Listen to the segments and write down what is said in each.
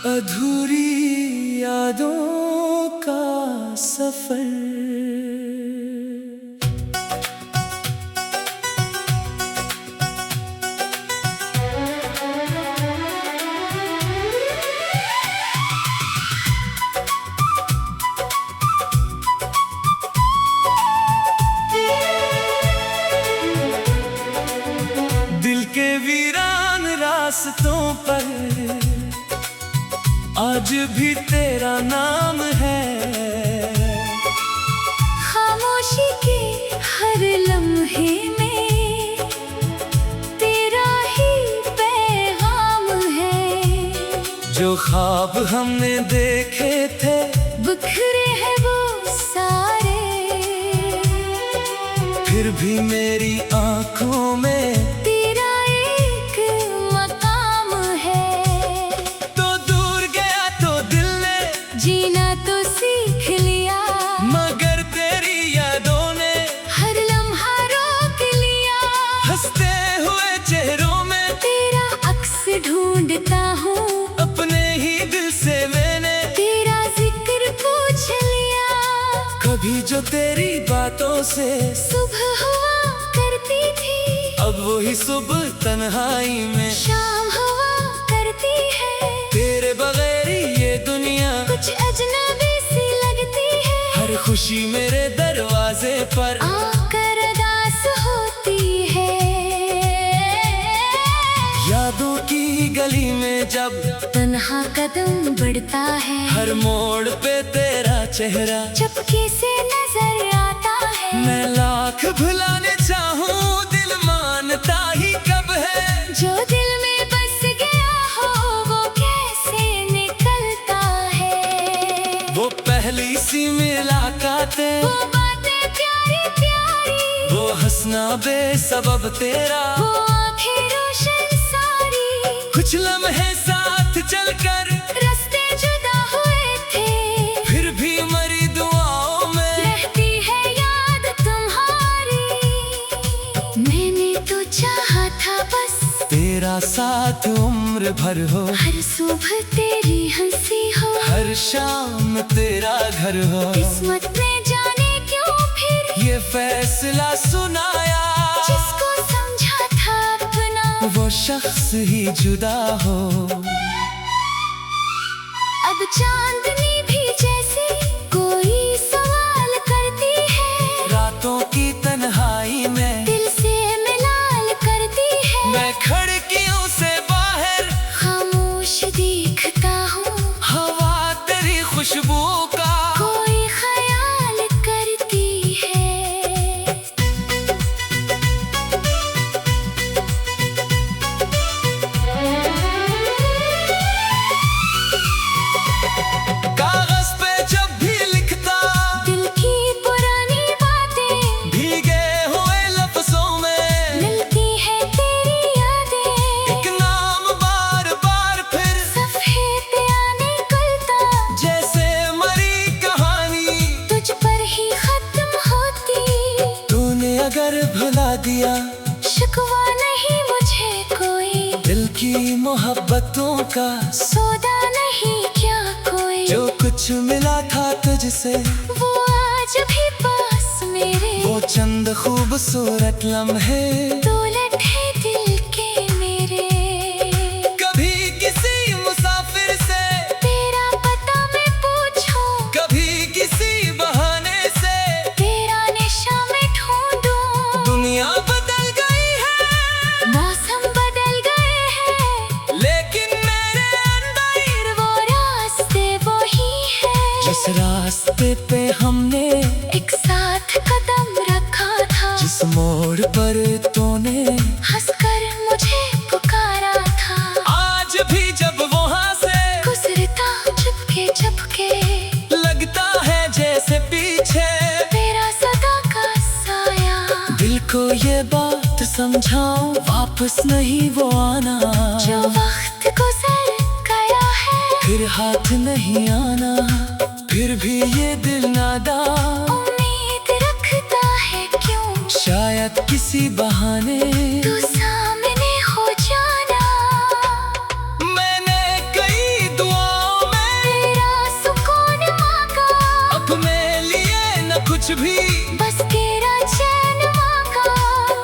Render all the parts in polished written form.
अधूरी यादों का सफर। दिल के वीरान रास्तों पर आज भी तेरा नाम है। खामोशी के हर लम्हे में तेरा ही पैगाम है। जो ख्वाब हमने देखे थे बिखरे हैं वो सारे, फिर भी मेरी आंखों में तेरा एक मकाम है। तो दूर गया तो दिल ने जीना तो सीख लिया, मगर तेरी यादों ने हर लम्हा रोक लिया। हंसते हुए चेहरों में तेरा अक्स ढूंढता हूँ, अपने ही दिल से मैंने तेरा जिक्र पूछ लिया। कभी जो तेरी बातों से सुबह हुआ करती थी, अब वही सुबह तन्हाई में शाम हुआ करती है। तेरे बगैर ये दुनिया कुछ अजनबी सी लगती है। हर खुशी मेरे दरवाजे पर आकर अरदास होती है। यादों की गली में जब तन्हा कदम बढ़ता है, हर मोड़ पे तेरा चेहरा चुपके से नजर आता है। मैं लाख भुलाने चाहूँ दिल मानता ही कब है। जो दिल में बस गया हो वो कैसे निकलता है। वो पहली सी मुलाकातें, वो बातें प्यारी प्यारी, वो हंसना बेसबब तेरा, वो आँखें रोशन सारी। कुछ लम्हे साथ चलकर रास्ते जुदा हुए थे, फिर भी मरी दुआओं में रहती है याद तुम्हारी। मैंने तो चाहा था बस तेरा साथ उम्र भर हो, हर सुबह तेरी हंसी हो, हर शाम तेरा घर हो। किस्मत ने जाने क्यों फिर ये फैसला सुनाया, जिसको समझा था अपना वो शख्स ही जुदा हो। अब चांदनी भी जैसे कोई सवाल करती है, रातों की तन्हाई में दिल से मिलाल करती है। मैं खिड़कियों से बाहर खामोश देखता हूँ, हवा तेरी खुशबू का कोई ख्याल करती है। कागज पे जब भी लिखता दिल की पुरानी बातें भीगे हुए लफ्जों में मिलती है तेरी यादें। एक नाम बार बार फिर सफ़े पे आने निकलता, जैसे मरी कहानी तुझ पर ही खत्म होती। तूने अगर भुला दिया शिकवा नहीं मुझे कोई, दिल की मोहब्बतों का सौदा नहीं क्या कोई। जो कुछ मिला था तुझसे वो आज भी पास मेरे, वो चंद खूबसूरत लम्हे दौलत है दिल के मेरे। कभी किसी मुसाफिर से तेरा पता मैं पूछूं, कभी किसी बहाने से तेरा निशा मैं ढूंढूं। दुनिया बदल गई है मौसम बदल गए हैं, लेकिन मेरे अंदर फिर वो रास्ते वो ही है। जिस रास्ते पे हमने एक साथ कदम रखा था, जिस मोड़ पर तूने हंसकर मुझे पुकारा था। आज भी जब वहाँ से गुजरता चुपके चुपके, लगता है जैसे पीछे तेरा सदा का साया। दिल को ये बात समझाऊं वापस नहीं वो आना, जो वक्त गुजर गया है फिर हाथ नहीं आना। फिर भी ये दिल नादा उम्मीद किसी बहाने तू सामने हो जाना। मैंने कई दुआओं में तेरा सुकून मांगा, अब मैं लिए न कुछ भी, बस तेरा चैन मांगा।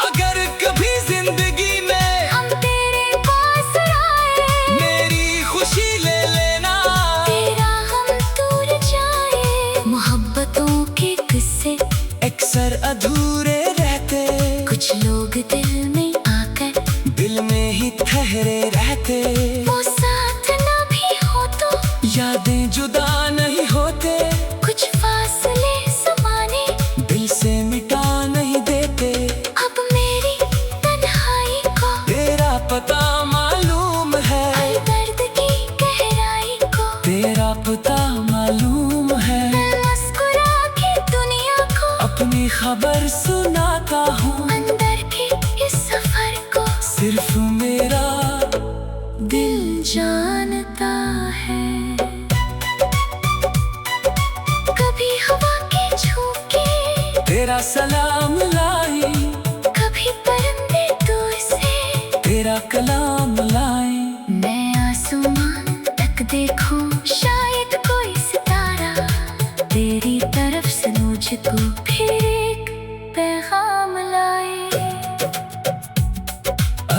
अगर कभी जिंदगी में हम तेरे पास आए, मेरी खुशी ले लेना। तेरा हम दूर जाए। मोहब्बतों के किस्से अक्सर अधूरे रहते, कुछ लोग दिल में आकर दिल में ही ठहरे रहते। वो साथ न भी हो तो यादें जुदा नहीं होते, कुछ फासले ज़माने दिल से मिटा नहीं देते। अब मेरी तन्हाई को तेरा पता मालूम है, हर दर्द की गहराई को तेरा पता मालूम है। मैं मुस्कुरा के दुनिया को अपनी खबर सुनाता हूँ, अंदर के इस सफर को सिर्फ मेरा दिल जानता है। कभी हवा के झोंके तेरा सलाम लाई, कभी परिंदे दूर से तेरा कलाम लाई। मैं आसमान तक देखूं, शायद कोई सितारा तेरी तरफ से मुझको फिर एक पैगाम लाए।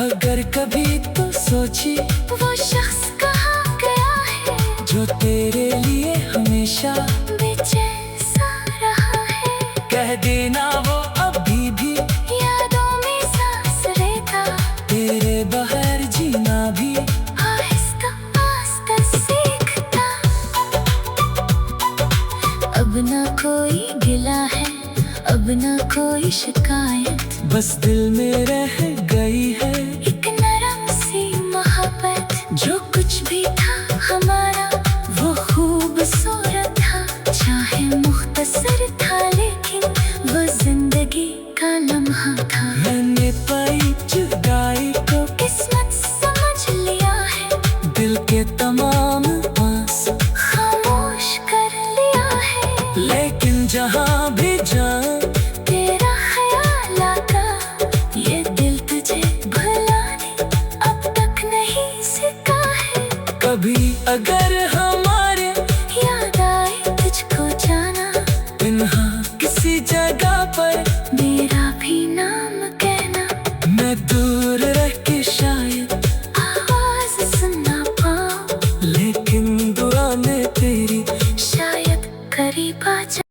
अगर कभी तो सोची वो शख्स कहाँ गया है, जो तेरे लिए हमेशा बेचैन सा रहा है। कह देना वो अभी भी यादों में सांस लेता, तेरे बगैर जीना भी आहिस्ता आहिस्ता सीखता। अब ना कोई गिला है, अब ना कोई शिकायत, बस दिल में रह गई है एक नरम सी मोहब्बत। जो कुछ भी था हमारा वो खूबसूरत था, चाहे मुख्तसर था लेकिन वो जिंदगी का लम्हा था। मैंने पाई जुदाई को किस्मत समझ लिया है, दिल के तमाम आस खामोश कर लिया है। लेकिन जहाँ भी जाऊं तेरा ख्याल आता, ये दिल तुझे भुलाने अब तक नहीं सीखा है। कभी अगर हमारे याद आए तुझको जाना, पिन्हा किसी जगह पर मेरा भी नाम कहना। मैं दूर रह के शायद आवाज सुन ना पाऊं, लेकिन दुआ ने तेरी शायद करीब आ जाए।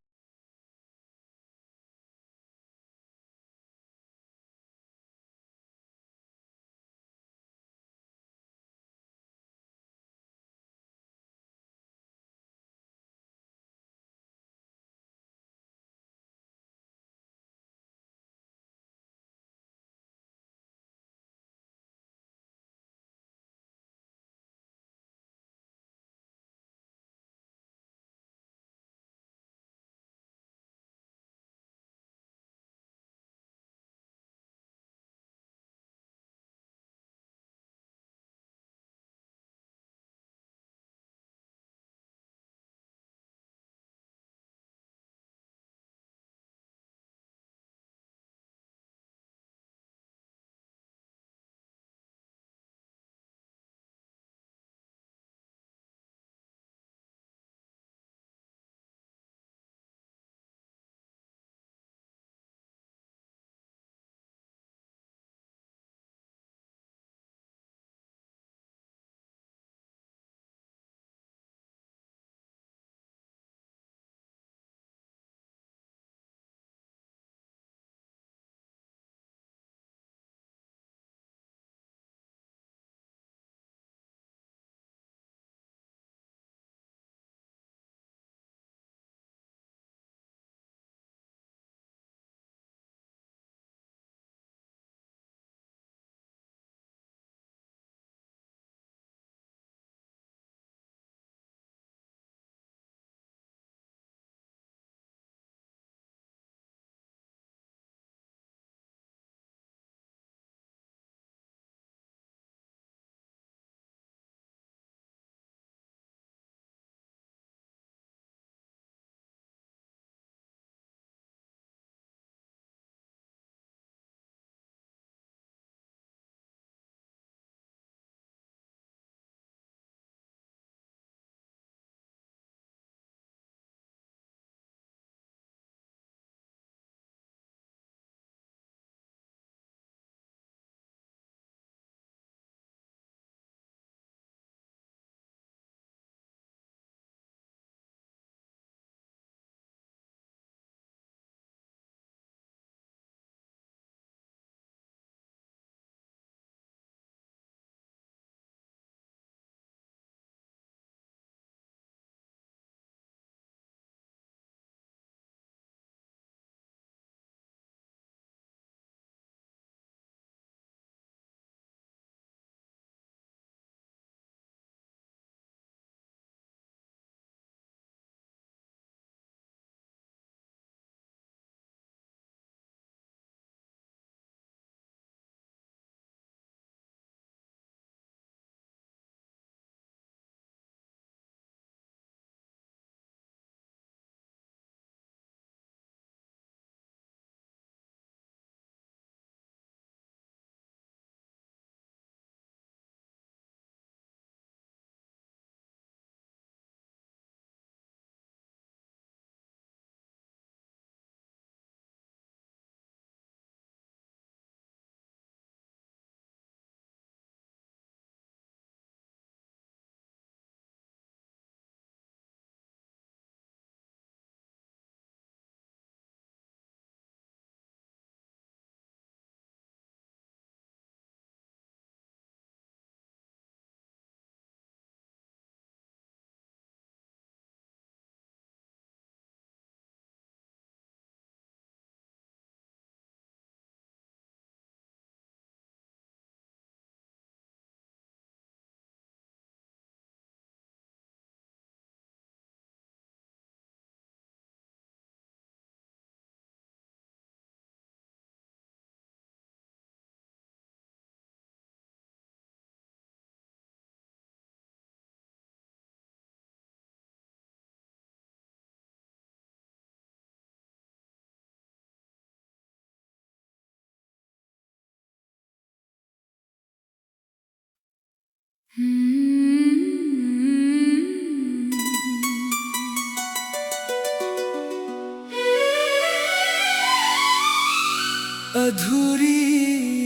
अधूरी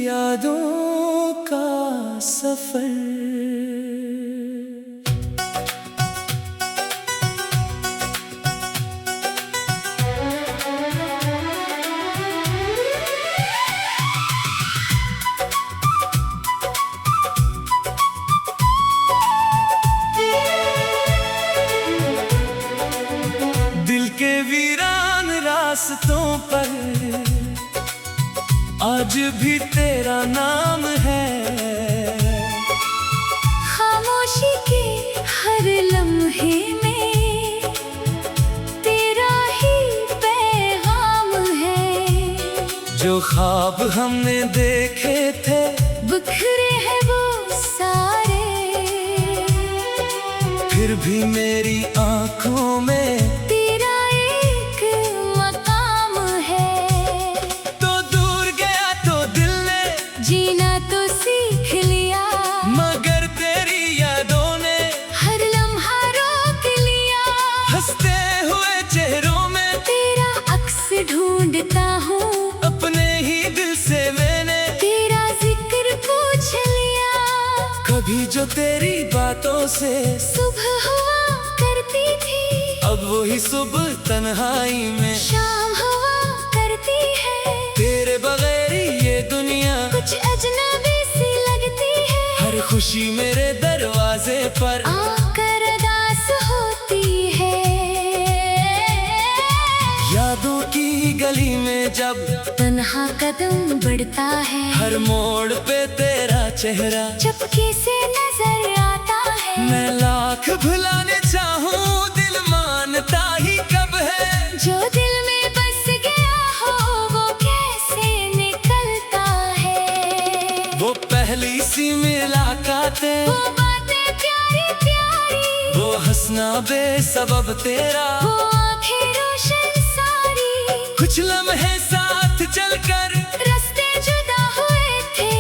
यादों का सफर। दिल के वीरान रास्तों पर आज भी तेरा नाम है। खामोशी के हर लम्हे में तेरा ही पैगाम है। जो ख्वाब हमने देखे थे बिखरे हैं वो सारे, फिर भी मेरी आंखों में तेरा एक मकाम है। तो दूर गया तो दिल ने जीना तो सीख लिया, मगर तेरी यादों ने हर लम्हा रोक लिया। हंसते हुए चेहरों में तेरा अक्स ढूंढता हूँ, अपने ही दिल से मैंने तेरा जिक्र पूछ लिया। कभी जो तेरी बातों से सुबह हुआ करती थी, अब वही सुबह तन्हाई में शाम हुआ करती है। तेरे बगैर ये दुनिया कुछ अजनबी सी लगती है। हर खुशी मेरे दरवाजे पर आकर अरदास होती है। यादों की गली में जब तन्हा कदम बढ़ता है, हर मोड़ पे तेरा चेहरा चुपके से नजर आता है। मैं लाख भुलाने चाहूं दिल मानता ही कब है। जो दिल में बस गया हो वो कैसे निकलता है। वो पहली सी मुलाकातें, वो बातें प्यारी प्यारी, वो हंसना बेसबब तेरा, वो आंखें रोशन सारी। कुछ लम्हे साथ चलकर रास्ते जुदा हुए थे,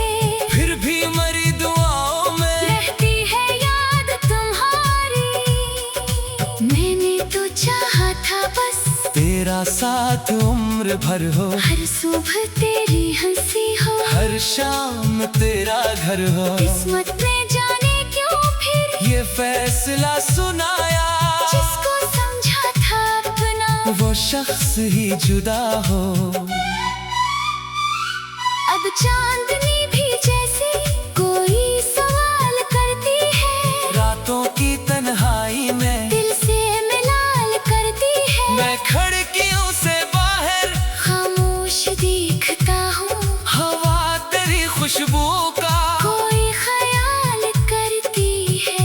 फिर भी मरी दुआओं में रहती है याद तुम्हारी। मैंने तो चाहा था बस तेरा साथ उम्र भर हो, हर सुबह तेरी हंसी हो, हर शाम तेरा घर हो। किस्मत ने जाने क्यों फिर ये फैसला सुनाया, जिसको समझा था अपना वो शख्स ही जुदा हो। अब चांदनी भी जैसे कोई सवाल करती है, रातों की तन्हाई में दिल से मिलाल करती है। मैं खिड़कियों से बाहर खामोश देखता हूँ, हवा तेरी खुशबू का कोई ख्याल करती है।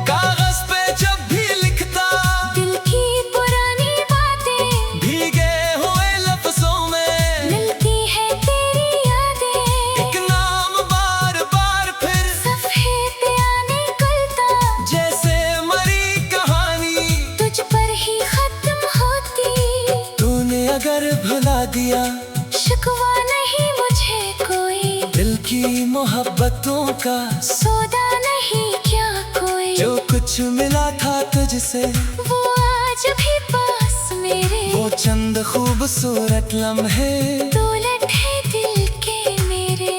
कागज पे जब भी लिखता दिल की पुरानी बातें भीगे हुए लफ्जों में मिलती है तेरी यादें। एक नाम बार बार फिर सफ़े पे आने निकलता, जैसे मरी कहानी तुझ पर ही खत्म होती। तूने अगर भुला दिया शिकवा नहीं मुझे कोई, दिल की मोहब्बतों का, सौदा नहीं क्या कोई। जो कुछ मिला था तुझसे वो आज भी पास मेरे, वो चंद खूबसूरत लम्हे दौलत है दिल के मेरे।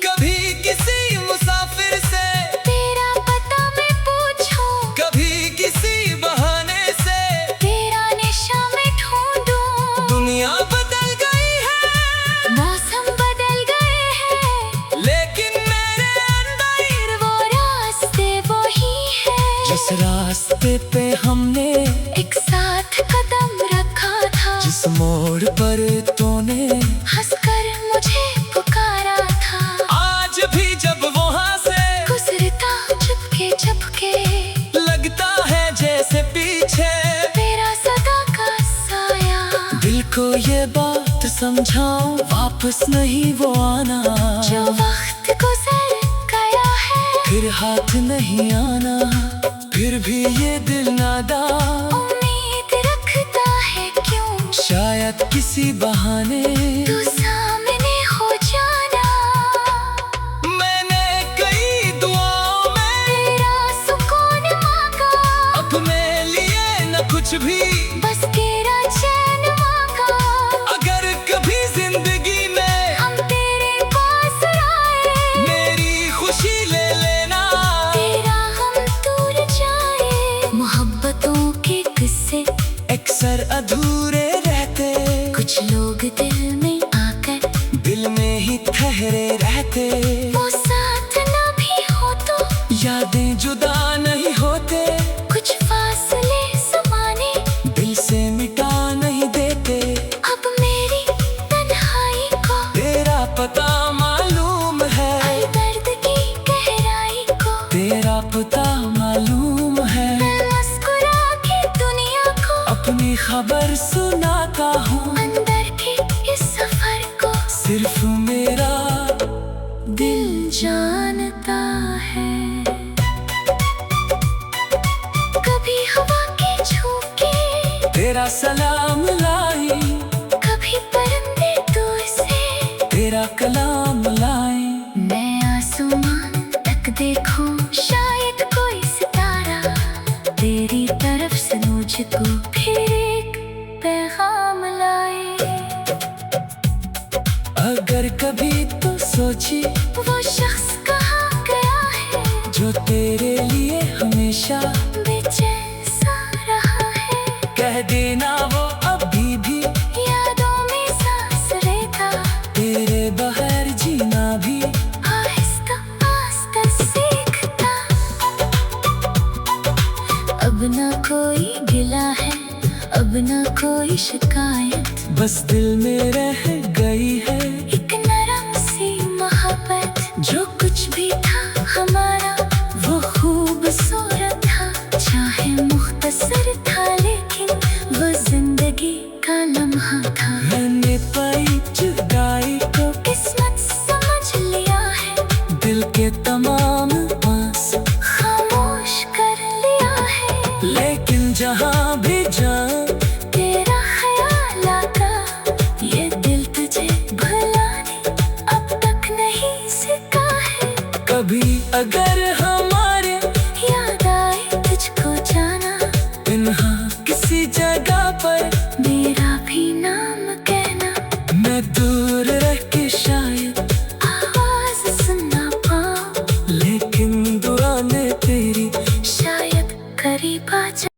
कभी किसी मुसाफिर से तेरा पता मैं पूछूं, कभी किसी बहाने से तेरा निशा मैं ढूंढूं। दुनिया बदल गई है, मौसम बदल गए हैं, लेकिन मेरे अंदर वो रास्ते वो ही है। जिस रास्ते पे हमने एक साथ कदम रखा था, जिस मोड़ पर तूने हंसकर मुझे पुकारा था। आज भी जब वहाँ से गुजरता चुपके चुपके, लगता है जैसे पीछे तेरा सदा का साया। दिल को ये बात समझाऊं वापस नहीं वो आना, जो वक्त गुजर गया है फिर हाथ नहीं आना। फिर भी ये दिल नादा उम्मीद किसी बहाने तू सामने हो जाना। मैंने कई दुआओं में तेरा सुकून मांगा, अपने लिए न कुछ भी, बस तेरा चैन मांगा। अगर कभी जिंदगी में हम तेरे पास आए, मेरी खुशी ले लेना। तेरा हम दूर जाए। मोहब्बतों के किस्से अक्सर अधूरे रहते, कुछ लोग दिल में आकर दिल में ही ठहरे रहते। वो साथ न भी हो तो यादें जुदा नहीं होते, कुछ फासले ज़माने दिल से मिटा नहीं देते। अब मेरी तन्हाई को तेरा पता मालूम है, हर दर्द की गहराई को तेरा पता मालूम है। मैं मुस्कुरा के दुनिया को अपनी खबर सुनाता हूँ, अंदर के इस सफर को सिर्फ मेरा दिल जानता है। कभी हवा के झोंके, तेरा सलाम लाई, कभी परिंदे दूर से तेरा कलाम लाई। मैं आसमान तक देखूं, शायद कोई सितारा तेरी तरफ से मुझको फिर एक पैगाम लाए। अगर कभी तो सोची वो शख्स कहाँ गया है, जो तेरे लिए हमेशा बेचैन सा रहा है। कह देना वो अभी भी यादों में सांस लेता, तेरे बगैर जीना भी आहिस्ता आहिस्ता सीखता। अब ना कोई गिला है, अब ना कोई शिकायत, बस दिल में रह गई है एक नरम सी मोहब्बत। जो कुछ भी था हमारा वो खूबसूरत था, चाहे मुख्तसर था लेकिन वो जिंदगी का लम्हा था। मैंने पाई जुदाई को किस्मत समझ लिया है, दिल के तमाम आंसू खामोश कर लिया है। लेकिन जहाँ भी जाऊं तेरा ख्याल आता, ये दिल तुझे भुलाने अब तक नहीं सीखा है। कभी अगर हमारे याद आए तुझको जाना, पिन्हा किसी जगह पर मेरा भी नाम कहना। मैं दूर रह के शायद आवाज सुनना पाऊं, लेकिन दुआ में तेरी शायद करीब आ जाए।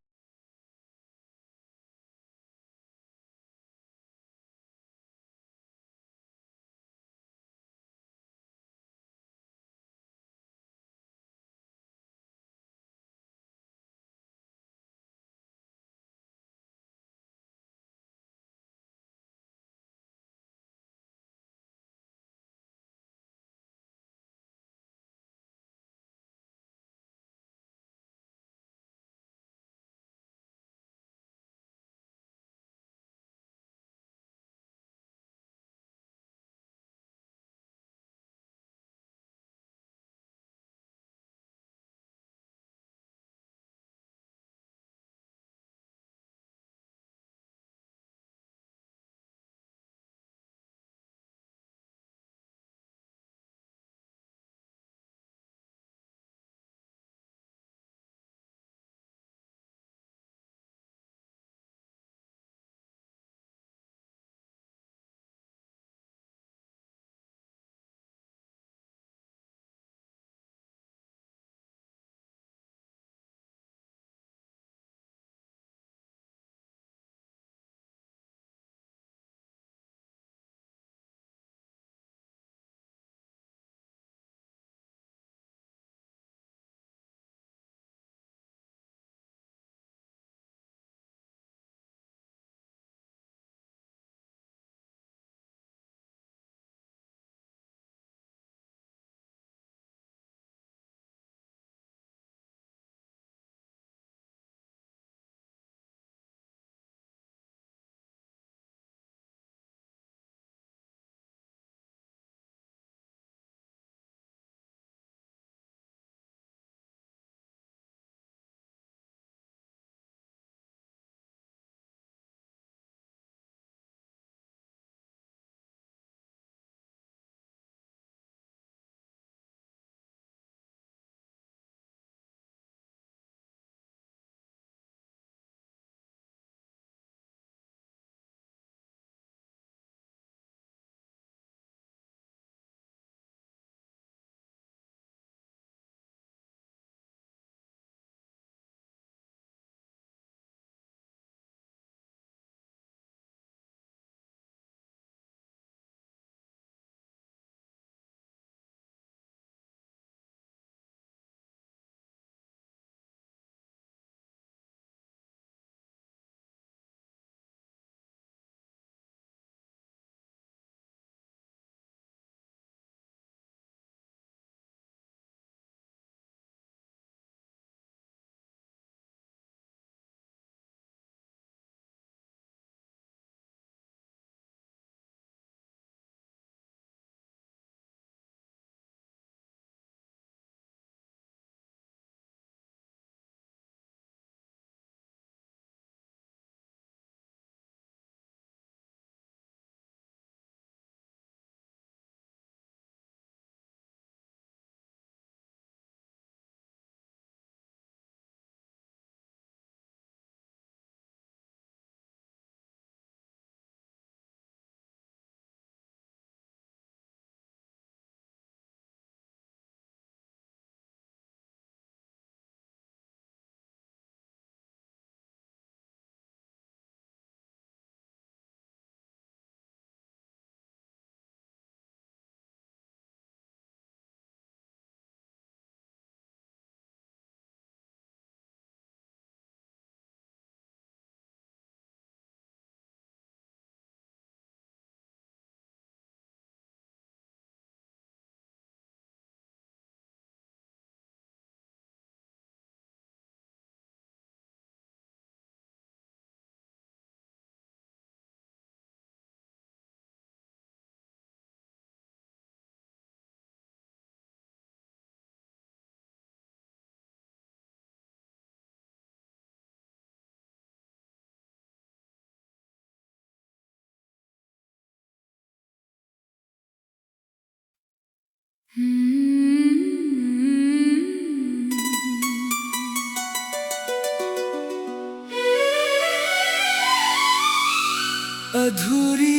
अधूरी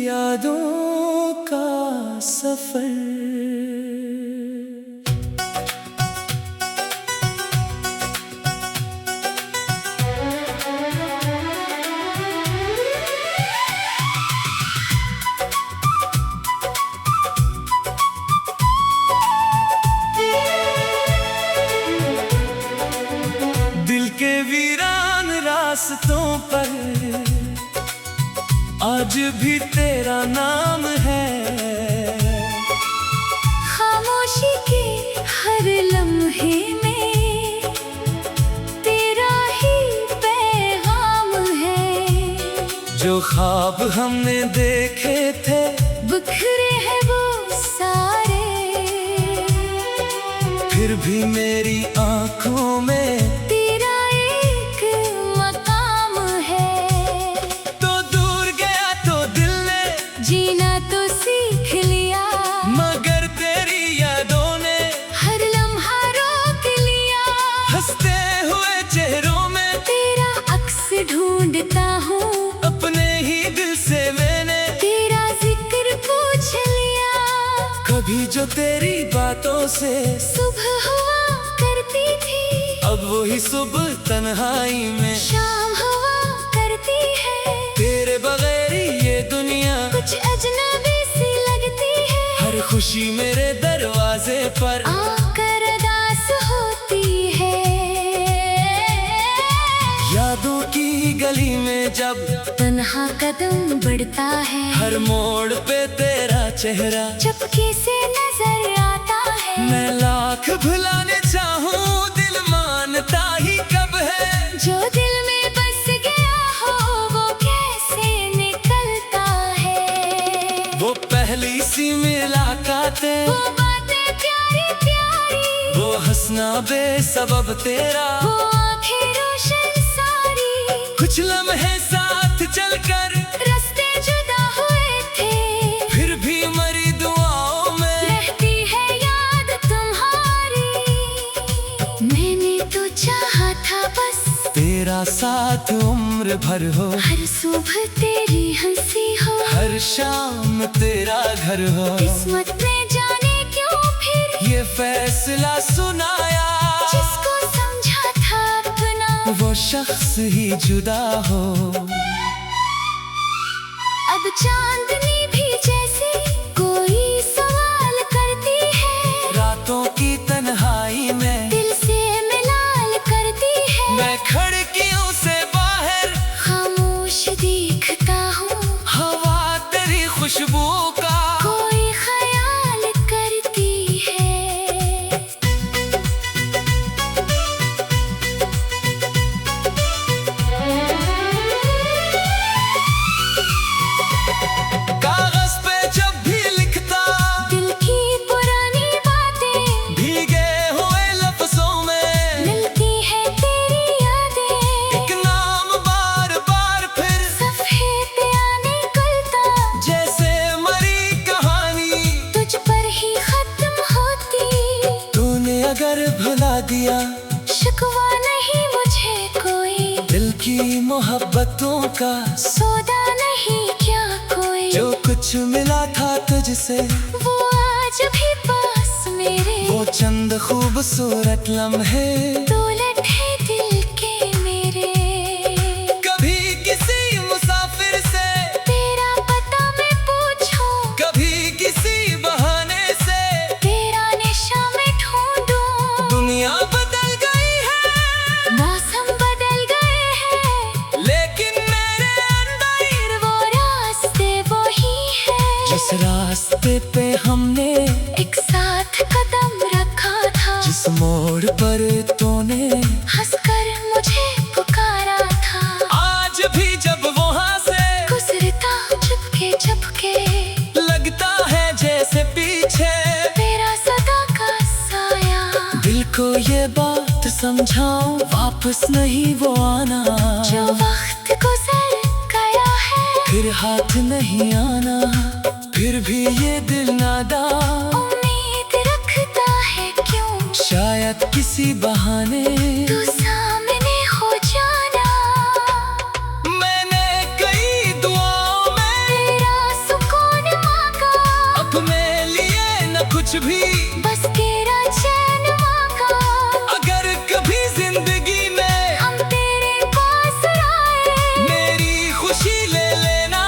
यादों का सफर। दिल के वीरान रास्तों पर आज भी तेरा नाम है। खामोशी के हर लम्हे में तेरा ही पैगाम है। जो ख्वाब हमने देखे थे बिखरे हैं वो सारे, फिर भी मेरी आंखों में तेरा एक मकाम है। तो दूर गया तो दिल ने जीना तो सीख लिया, मगर तेरी यादों ने हर लम्हा रोक लिया। हंसते हुए चेहरों में तेरा अक्स ढूंढता हूँ, अपने ही दिल से मैंने तेरा जिक्र पूछ लिया। कभी जो तेरी बातों से सुबह हुआ करती थी, अब वही सुबह तन्हाई में शाम हुआ करती है। तेरे बगैर ये दुनिया कुछ अजनबी सी लगती है। हर खुशी मेरे दरवाजे पर आकर अरदास होती है। यादों की गली में जब तन्हा कदम बढ़ता है, हर मोड़ पे तेरा चेहरा चुपके से नजर आता है। मैं लाख भुलाने चाहूँ दिल मानता ही कब है। जो दिल में बस गया हो वो कैसे निकलता है। वो पहली सी मुलाकातें, वो बातें प्यारी प्यारी, वो हंसना बेसबब तेरा, वो आँखें रोशन सारी। कुछ लम्हे साथ चलकर रास्ते जुदा हुए थे, फिर भी मरी दुआओं में रहती है याद तुम्हारी। मैंने तो चाहा था बस तेरा साथ उम्र भर हो, हर सुबह तेरी हंसी हो, हर शाम तेरा घर हो। किस्मत ने जाने क्यों फिर ये फैसला सुनाया, जिसको समझा था अपना वो शख्स ही जुदा हो। अब चांदनी भी जैसे कोई सवाल करती है, रातों की तन्हाई में दिल से मिलाल करती है। मैं खिड़कियों से बाहर खामोश देखता हूँ, हवा तेरी खुशबू का कोई ख्याल करती है। कागज पे जब भी लिखता दिल की पुरानी बातें भीगे हुए लफ्जों में मिलती है तेरी यादें। एक नाम बार बार फिर सफ़े पे आने निकलता, जैसे मरी कहानी तुझ पर ही खत्म होती। तूने अगर भुला दिया शिकवा नहीं मुझे कोई, दिल की मोहब्बतों का, सौदा नहीं क्या कोई। जो कुछ मिला था तुझसे वो आज भी पास मेरे, वो चंद खूबसूरत लम्हे दौलत है दिल के मेरे। कभी किसी मुसाफिर से तेरा पता मैं पूछूं, कभी किसी बहाने से तेरा निशा मैं ढूंढूं। दुनिया बदल गई है मौसम बदल गए हैं, लेकिन मेरे अंदर फिर वो रास्ते वही है। जिस रास्ते पे हमने एक साथ कदम रखा था, जिस मोड़ पर तूने हंसकर मुझे पुकारा था। आज भी जब वहाँ से गुजरता चुपके चुपके, लगता है जैसे पीछे तेरा सदा का साया। दिल को ये बात समझाऊं वापस नहीं वो आना, जो वक्त गुजर गया है फिर हाथ नहीं आना। फिर भी ये दिल नादान उम्मीद कुछ भी, बस तेरा चैन मांगा। अगर कभी जिंदगी में हम तेरे पास आए, मेरी खुशी ले लेना।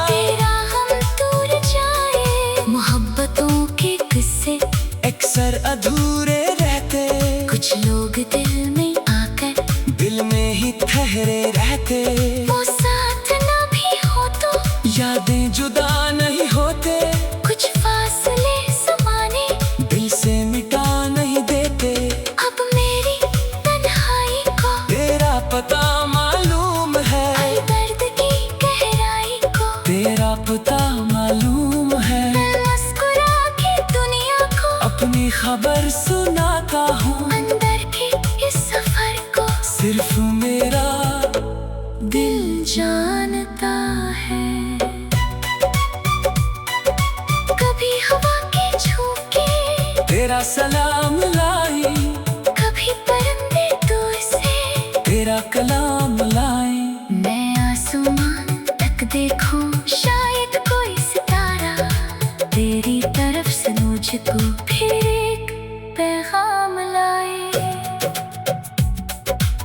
तेरा हम दूर जाए। मोहब्बतों के किस्से अक्सर अधूरे रहते, कुछ लोग दिल में आकर दिल में ही ठहरे रहते। वो साथ न भी हो तो यादें जुदा नहीं होते, कुछ फासले ज़माने दिल से मिटा नहीं देते। अब मेरी तन्हाई को तेरा पता मालूम है, हर दर्द की गहराई को तेरा पता मालूम है। मैं मुस्कुरा के दुनिया को अपनी खबर सुनाता हूँ, अंदर के इस सफर को सिर्फ मेरा दिल जानता है। कभी हवा के झोंके, तेरा सलाम लाई, कभी परिंदे दूर से तेरा कलाम लाई। मैं आसमान तक देखूं, शायद कोई सितारा तेरी तरफ से मुझको फिर एक पैगाम लाए।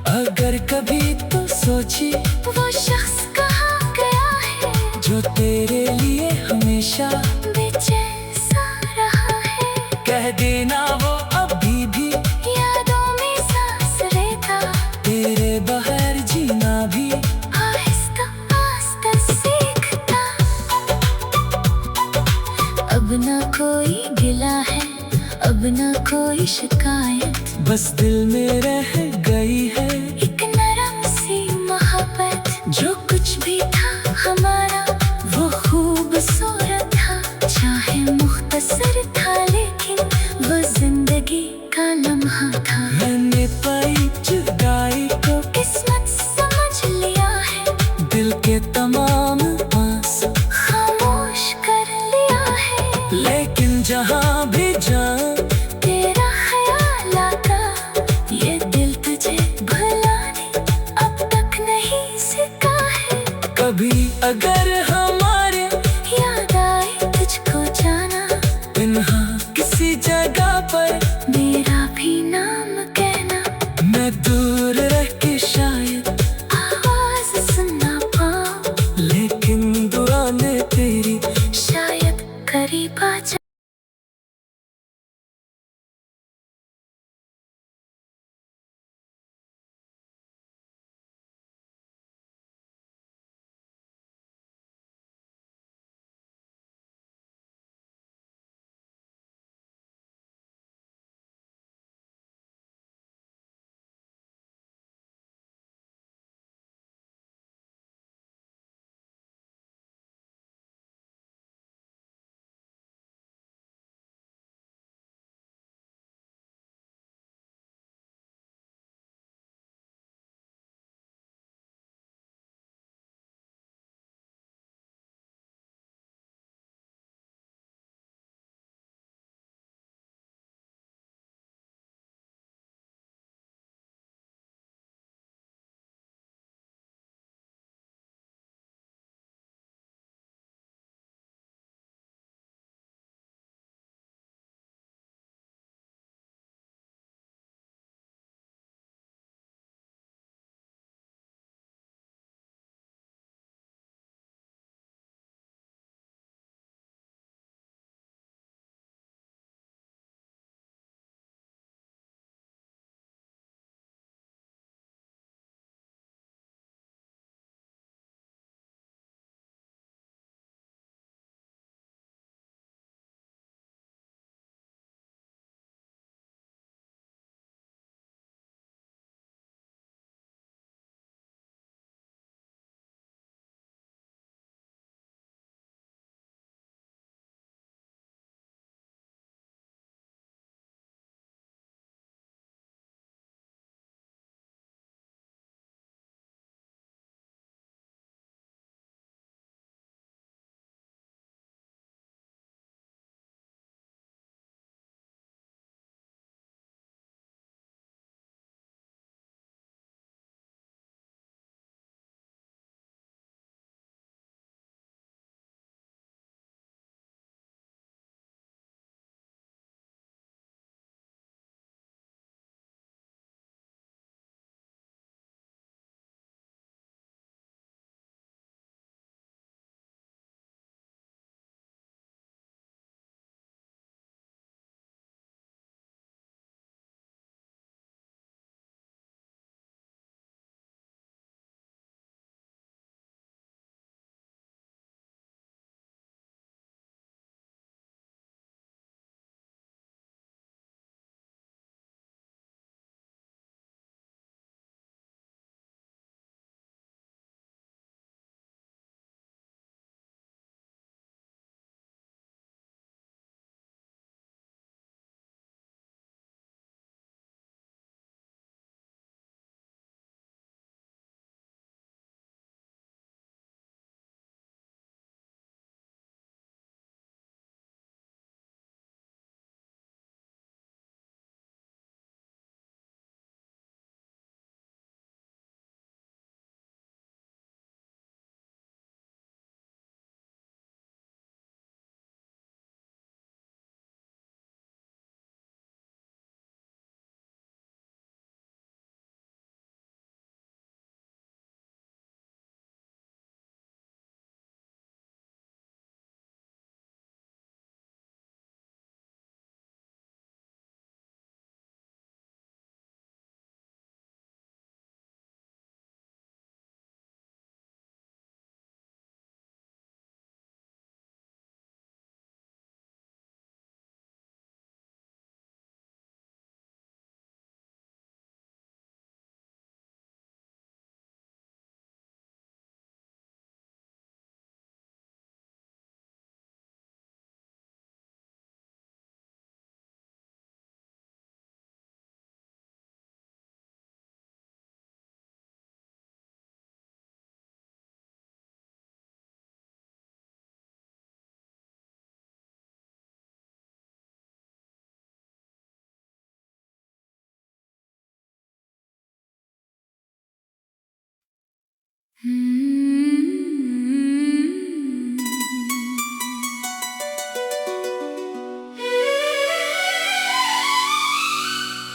अगर कभी तो सोची वो शख्स कहाँ गया है, जो तेरे लिए हमेशा बेचैन सा रहा है। कह देना वो अभी भी यादों में सांस लेता, तेरे बगैर जीना भी आहिस्ता आहिस्ता सीखता। अब ना कोई गिला है, अब ना कोई शिकायत, बस दिल में रह गई है एक नरम सी मोहब्बत। जो कुछ भी था हमारा वो खूबसूरत था, चाहे मुख्तसर था लेकिन वो जिंदगी का लम्हा था। मैंने पाई जुदाई को, किस्मत समझ लिया है, दिल के तमाम आंसू खामोश कर लिया है। लेकिन जहाँ भी जाऊं तेरा ख्याल आता, ये दिल तुझे भुलाने अब तक नहीं सीखा है। कभी अगर हमारे याद आए तुझको जाना, तन्हा किसी जगह पर मेरा भी नाम कहना। मैं दूर रह के शायद आवाज सुन ना पाऊं, लेकिन दुआ ने तेरी शायद करीब आ जा।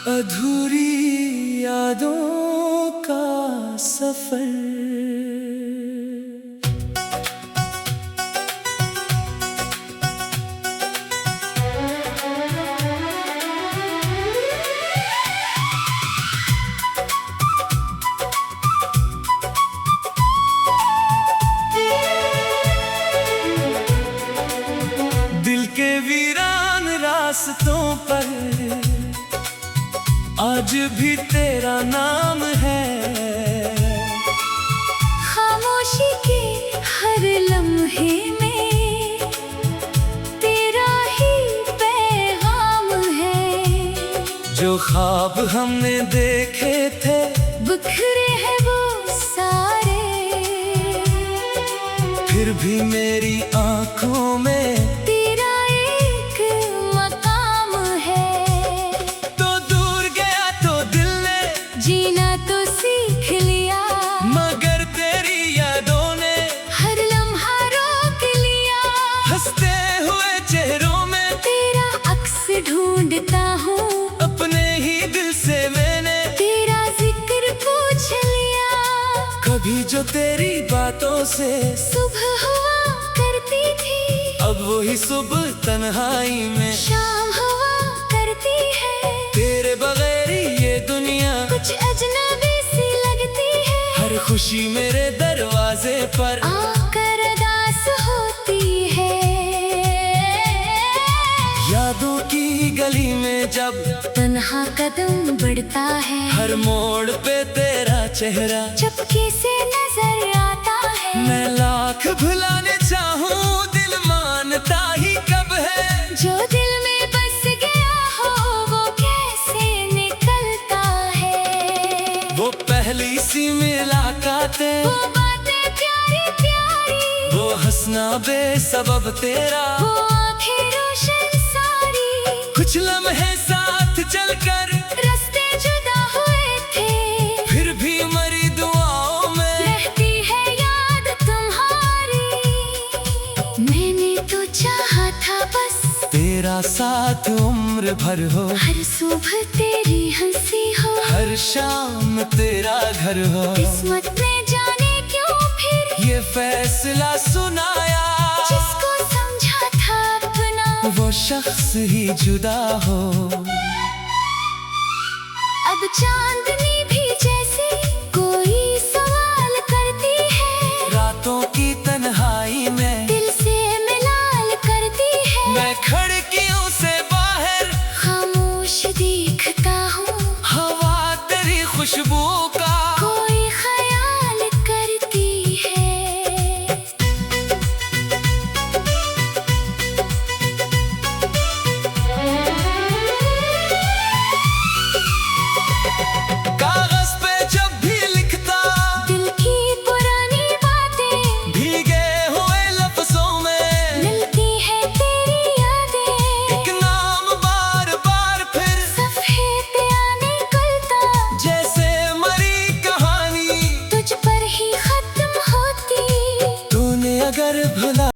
अधूरी यादों का सफर। दिल के वीरान रास्तों पर आज भी तेरा नाम है। खामोशी के हर लम्हे में तेरा ही पैगाम है। जो ख्वाब हमने देखे थे बिखरे हैं वो सारे, फिर भी मेरी आंखों में तेरा एक मकाम है। तो दूर गया तो दिल ने जीना तो सीख लिया, मगर तेरी यादों ने हर लम्हा रोक लिया। हंसते हुए चेहरों में तेरा अक्स ढूंढता हूँ, अपने ही दिल से मैंने तेरा जिक्र पूछ लिया। कभी जो तेरी बातों से सुबह हुआ करती थी, अब वही सुबह तन्हाई में शाम हुआ करती है। तेरे बगैर ये दुनिया कुछ अजनबी सी लगती है। हर खुशी मेरे दरवाजे पर आकर अरदास होती है। यादों की गली में जब तन्हा कदम बढ़ता है, हर मोड़ पे तेरा चेहरा चुपके से नजर आता है। मैं लाख भुलाने चाहूँ दिल मानता ही कब है। जो दिल में बस गया हो वो कैसे निकलता है। वो पहली सी मुलाकातें, वो बातें प्यारी प्यारी, वो हंसना बेसबब तेरा, वो आंखें रोशन सारी। कुछ लम्हे साथ चलकर रास्ते जुदा हुए थे, फिर भी मरी दुआओं में रहती है याद तुम्हारी। मैंने तो चाहा था बस तेरा साथ उम्र भर हो, हर सुबह तेरी हंसी हो, हर शाम तेरा घर हो। किस्मत ने जाने क्यों फिर ये फैसला सुनाया, जिसको समझा था अपना वो शख्स ही जुदा हो। अब चांदनी